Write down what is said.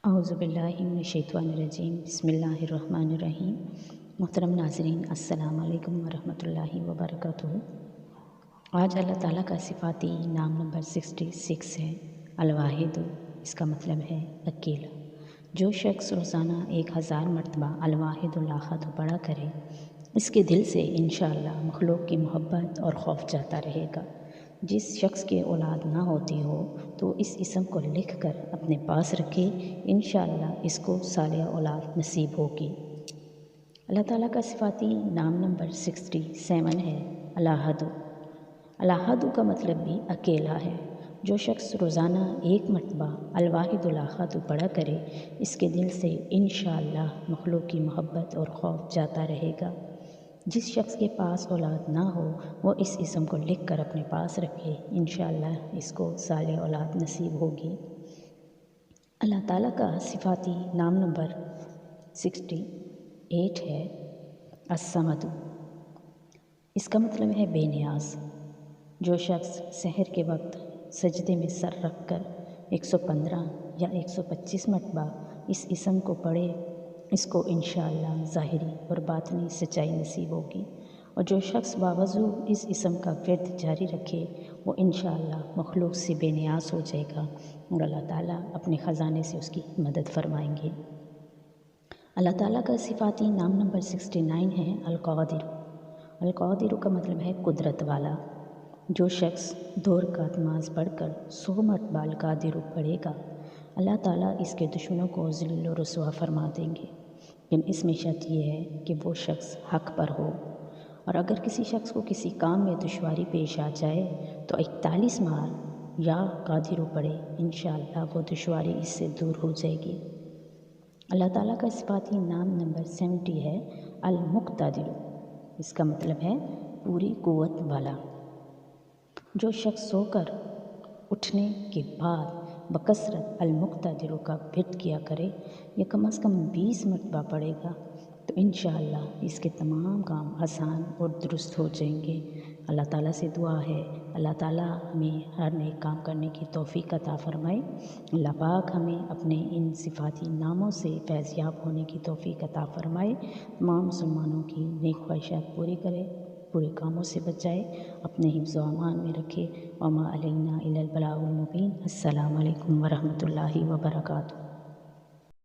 औज़ुबिल्लाहि मिनश्शैतानिर्रजीम बिस्मिल्लाहिर्रहमानिर्रहीम। मोहतरम नाज़रीन, अस्सलाम वालेकुम वरहमतुल्लाहि वबरकातुहू। आज अल्लाह ताला का सिफ़ाती नाम नंबर 66 है अल-वाहिद। इसका मतलब है अकेला। जो शख्स रोज़ाना 1000 मरतबा अल-वाहिदुल अहद पढ़ा करे, इसके दिल से इंशाअल्लाह मखलूक की मोहब्बत और खौफ जाता रहेगा। जिस शख्स के औलाद ना होती हो तो इस इसम को लिख कर अपने पास रखे, इंशाअल्लाह इसको साले औलाद नसीब होगी। अल्लाह ताला का सिफ़ाती नाम नंबर 67 है अल-अहद। अल-अहद का मतलब भी अकेला है। जो शख्स रोज़ाना 1 मरतबा अल-वाहिदुल अहद पढ़ा करे, इसके दिल से इंशाअल्लाह मखलूक की मोहब्बत और खौफ जाता रहेगा। जिस शख्स के पास औलाद ना हो वो इस इसम को लिख कर अपने पास रखे, इंशाअल्लाह इसको साले औलाद नसीब होगी। अल्लाह ताला का सिफ़ाती नाम नंबर 68 है अस-समद। इसका मतलब है बेनियाज। जो शख्स सहर के वक्त सजदे में सर रख कर 115 या 125 मरतबा इस इसम को पढ़े, इसको इंशाअल्लाह ज़ाहिरी और बातनी सच्चाई नसीब होगी। और जो शख्स बावजू इस इसम का विर्द जारी रखे, वो इंशाअल्लाह मखलूक से बेनियाज हो जाएगा और अल्लाह ताला अपने ख़जाने से उसकी मदद फरमाएंगे। अल्लाह ताला का सिफ़ाती नाम नंबर 69 है अल-क़ादिर। अल-क़ादिर का मतलब है कुदरत वाला। जो शख्स 2 रकात नमाज़ पढ़कर 100 मरतबा अल-क़ादिर पढ़ेगा, अल्लाह ताला इसके दुश्मनों को ज़िल्ल व रुसवा फरमा देंगे। लेकिन इसमें शर्त यह है कि वो शख्स हक़ पर हो। और अगर किसी शख्स को किसी काम में दुश्वारी पेश आ जाए तो 41 मार या क़ादिर पढ़े, इंशाअल्लाह वो दुश्वारी इससे दूर हो जाएगी। अल्लाह ताला का सिफ़ाती नाम नंबर 70 है अल-मुक़्तदिर। इसका मतलब है पूरी क़ुव्वत वाला। जो शख्स सोकर उठने के बाद बकसरत अल-मुक़्तदिर का विर्द किया करे, या कम से कम 20 मरतबा पढ़ेगा, तो इंशाअल्लाह इसके तमाम काम आसान और दुरुस्त हो जाएंगे। अल्लाह ताला से दुआ है, अल्लाह ताला हमें हर नेक काम करने की तौफ़ीक़ अता फ़रमाए। अल्लाह पाक हमें अपने इन सिफ़ाती नामों से फैज़याब होने की तौफ़ीक़ अता फ़रमाए। तमाम मुसलमानों की नेक ख्वाहिशात पूरी करे, बुरे कामों से बचाए, अपने हिफ्ज़ व अमान में रखे। वमा अलैना इल्लल बलागुल मुबीन। अस्सलामु अलैकुम वरहमतुल्लाहि वबरकातुहू।